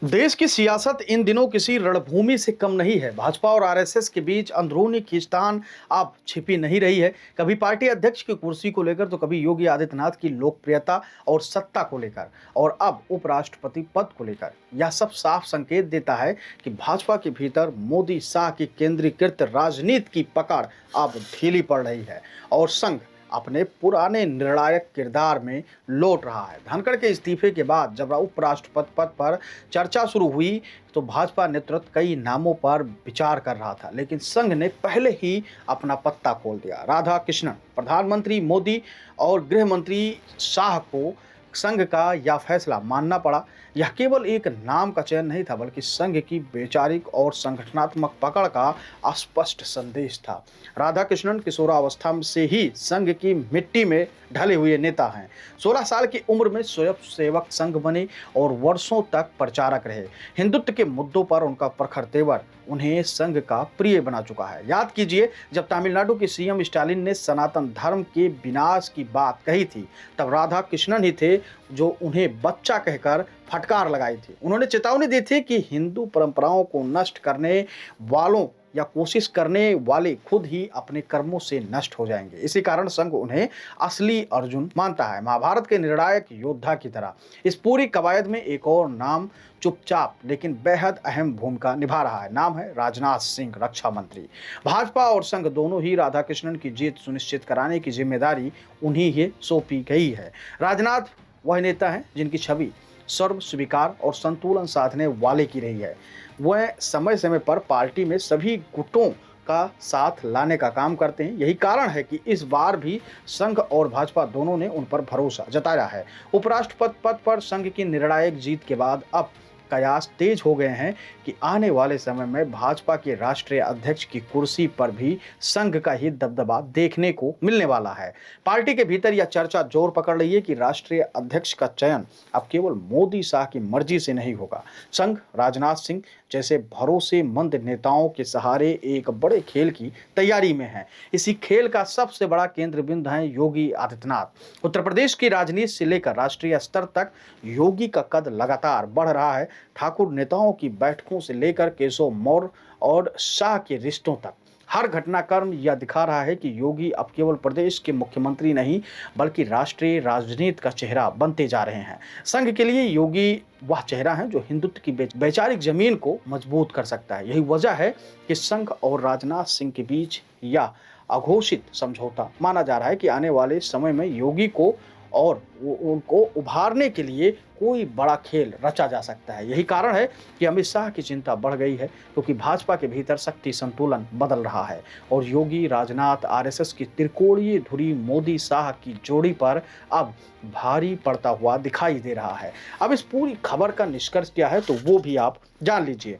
देश की सियासत इन दिनों किसी रणभूमि से कम नहीं है। भाजपा और आरएसएस के बीच अंदरूनी खींचतान अब छिपी नहीं रही है। कभी पार्टी अध्यक्ष की कुर्सी को लेकर तो कभी योगी आदित्यनाथ की लोकप्रियता और सत्ता को लेकर और अब उपराष्ट्रपति पद को लेकर। यह सब साफ संकेत देता है कि भाजपा के भीतर मोदी शाह की केंद्रीकृत राजनीति की पकड़ अब ढीली पड़ रही है और संघ अपने पुराने निर्णायक किरदार में लौट रहा है। धनखड़ के इस्तीफे के बाद जब उपराष्ट्रपति पद पर चर्चा शुरू हुई तो भाजपा नेतृत्व कई नामों पर विचार कर रहा था, लेकिन संघ ने पहले ही अपना पत्ता खोल दिया। राधा कृष्णन, प्रधानमंत्री मोदी और गृह मंत्री शाह को संघ का यह फैसला मानना पड़ा। यह केवल एक नाम का चयन नहीं था, बल्कि संघ की वैचारिक और संगठनात्मक पकड़ का स्पष्ट संदेश था। राधा कृष्णन किशोरावस्था से ही संघ की मिट्टी में ढले हुए नेता हैं। 16 साल की उम्र में स्वयंसेवक संघ बने और वर्षों तक प्रचारक रहे। हिंदुत्व के मुद्दों पर उनका प्रखर तेवर उन्हें संघ का प्रिय बना चुका है। याद कीजिए, जब तमिलनाडु के सीएम स्टालिन ने सनातन धर्म के विनाश की बात कही थी, तब राधा कृष्णन ही थे जो उन्हें बच्चा कहकर फटकार लगाई थी। उन्होंने चेतावनी दी थी कि हिंदू परंपराओं को नष्ट करने वालों या कोशिश करने वाले खुद ही अपने कर्मों से नष्ट हो जाएंगे। इसी कारण संघ उन्हें असली अर्जुन मानता है, महाभारत के निर्णायक योद्धा की तरह। इस पूरी कवायद में एक और नाम चुपचाप लेकिन बेहद अहम भूमिका निभा रहा है। नाम है राजनाथ सिंह, रक्षा मंत्री। भाजपा और संघ दोनों ही राधा कृष्णन की जीत सुनिश्चित कराने की जिम्मेदारी उन्हीं ही सौंपी गई है। राजनाथ वह नेता हैं जिनकी छवि सर्व स्वीकार और संतुलन साधने वाले की रही है। वह समय समय पर पार्टी में सभी गुटों का साथ लाने का काम करते हैं। यही कारण है कि इस बार भी संघ और भाजपा दोनों ने उन पर भरोसा जताया है। उपराष्ट्रपति पद पर संघ की निर्णायक जीत के बाद अब कयास तेज हो गए हैं कि आने वाले समय में भाजपा के राष्ट्रीय अध्यक्ष की कुर्सी पर भी संघ का ही दबदबा देखने को मिलने वाला है। पार्टी के भीतर यह चर्चा जोर पकड़ रही है कि राष्ट्रीय अध्यक्ष का चयन अब केवल मोदी शाह की मर्जी से नहीं होगा। संघ राजनाथ सिंह जैसे भरोसेमंद नेताओं के सहारे एक बड़े खेल की तैयारी में है। इसी खेल का सबसे बड़ा केंद्र बिंदु है योगी आदित्यनाथ। उत्तर प्रदेश की राजनीति से लेकर राष्ट्रीय स्तर तक योगी का कद लगातार बढ़ रहा है। ठाकुर नेताओं की बैठकों से लेकर केशव मौर्य और शाह के रिश्तों तक हर घटनाक्रम यह दिखा रहा है कि योगी अब केवल प्रदेश के मुख्यमंत्री नहीं, बल्कि राष्ट्रीय राजनीति का चेहरा बनते जा रहे हैं। संघ के लिए योगी वह चेहरा है जो हिंदुत्व की वैचारिक जमीन को मजबूत कर सकता है। यही वजह है कि संघ और राजनाथ सिंह के बीच यह अघोषित समझौता माना जा रहा है कि आने वाले समय में योगी को और उनको उभारने के लिए कोई बड़ा खेल रचा जा सकता है। यही कारण है कि अमित शाह की चिंता बढ़ गई है, क्योंकि भाजपा के भीतर शक्ति संतुलन बदल रहा है और योगी राजनाथ आरएसएस की त्रिकोणीय धुरी मोदी शाह की जोड़ी पर अब भारी पड़ता हुआ दिखाई दे रहा है। अब इस पूरी खबर का निष्कर्ष क्या है तो वो भी आप जान लीजिए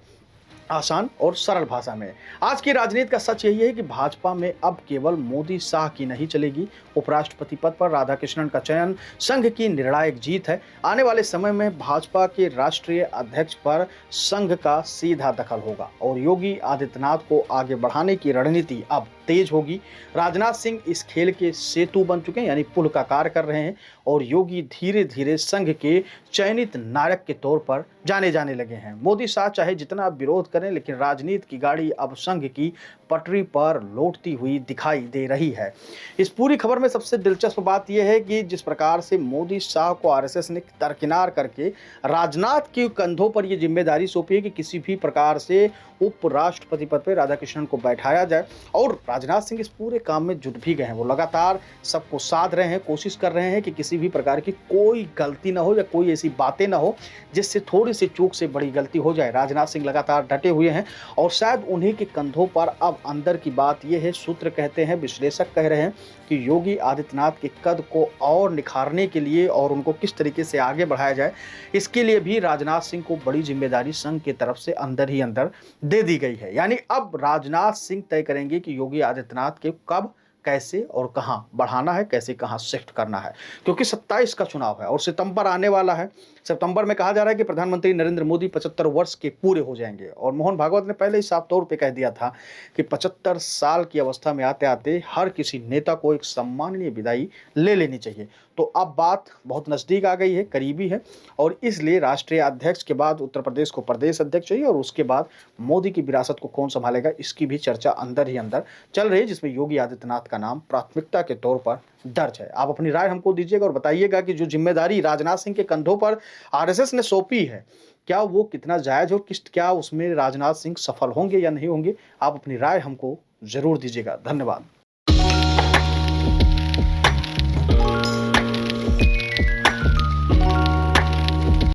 आसान और सरल भाषा में। आज की राजनीति का सच यही है कि भाजपा में अब केवल मोदी शाह की नहीं चलेगी। उपराष्ट्रपति पद पर राधा कृष्णन का चयन संघ की निर्णायक जीत है। आने वाले समय में भाजपा के राष्ट्रीय अध्यक्ष पर संघ का सीधा दखल होगा और योगी आदित्यनाथ को आगे बढ़ाने की रणनीति अब तेज होगी। राजनाथ सिंह इस खेल के सेतु बन चुके हैं, यानी पुल का कार्य कर रहे हैं और योगी धीरे धीरे संघ के चयनित नायक के तौर पर जाने जाने लगे हैं। मोदी शाह चाहे जितना विरोध करें, लेकिन राजनीति की गाड़ी अब संघ की पटरी पर लौटती हुई दिखाई दे रही है। इस पूरी खबर में सबसे दिलचस्प बात यह है कि जिस प्रकार से मोदी शाह को आरएसएस ने दरकिनार करके राजनाथ के कंधों पर यह जिम्मेदारी सौंपी है कि किसी भी प्रकार से उपराष्ट्रपति पद पर राधा कृष्णन को बैठाया जाए, और राजनाथ सिंह इस पूरे काम में जुट भी गए हैं। वो लगातार सबको साध रहे हैं, कोशिश कर रहे हैं कि किसी भी प्रकार की कोई गलती ना हो या कोई ऐसी बातें ना हो जिससे थोड़ी सी चूक से बड़ी गलती हो जाए। राजनाथ सिंह लगातार डटे हुए हैं और शायद उन्हीं के कंधों पर अब अंदर की बात यह है, सूत्र कहते हैं, विश्लेषक कह रहे हैं कि योगी आदित्यनाथ के कद को और निखारने के लिए और उनको किस तरीके से आगे बढ़ाया जाए, इसके लिए भी राजनाथ सिंह को बड़ी जिम्मेदारी संघ की तरफ से अंदर ही अंदर दे दी गई है। यानी अब राजनाथ सिंह तय करेंगे कि योगी आदित्यनाथ के कब, कैसे और कहां बढ़ाना है, कैसे कहां शिफ्ट करना है, क्योंकि 27 का चुनाव है और सितंबर आने वाला है। सितंबर में कहा जा रहा है कि प्रधानमंत्री नरेंद्र मोदी 75 वर्ष के पूरे हो जाएंगे और मोहन भागवत ने पहले ही साफ तौर पे कह दिया था कि 75 साल की अवस्था में आते-आते हर किसी नेता को एक सम्माननीय विदाई ले लेनी चाहिए। तो अब बात बहुत नज़दीक आ गई है, करीबी है और इसलिए राष्ट्रीय अध्यक्ष के बाद उत्तर प्रदेश को प्रदेश अध्यक्ष चाहिए और उसके बाद मोदी की विरासत को कौन संभालेगा, इसकी भी चर्चा अंदर ही अंदर चल रही है, जिसमें योगी आदित्यनाथ का नाम प्राथमिकता के तौर पर दर्ज है। आप अपनी राय हमको दीजिएगा और बताइएगा कि जो जिम्मेदारी राजनाथ सिंह के कंधों पर आरएसएस ने सौंपी है, क्या वो कितना जायज़ और क्या उसमें राजनाथ सिंह सफल होंगे या नहीं होंगे? आप अपनी राय हमको ज़रूर दीजिएगा। धन्यवाद।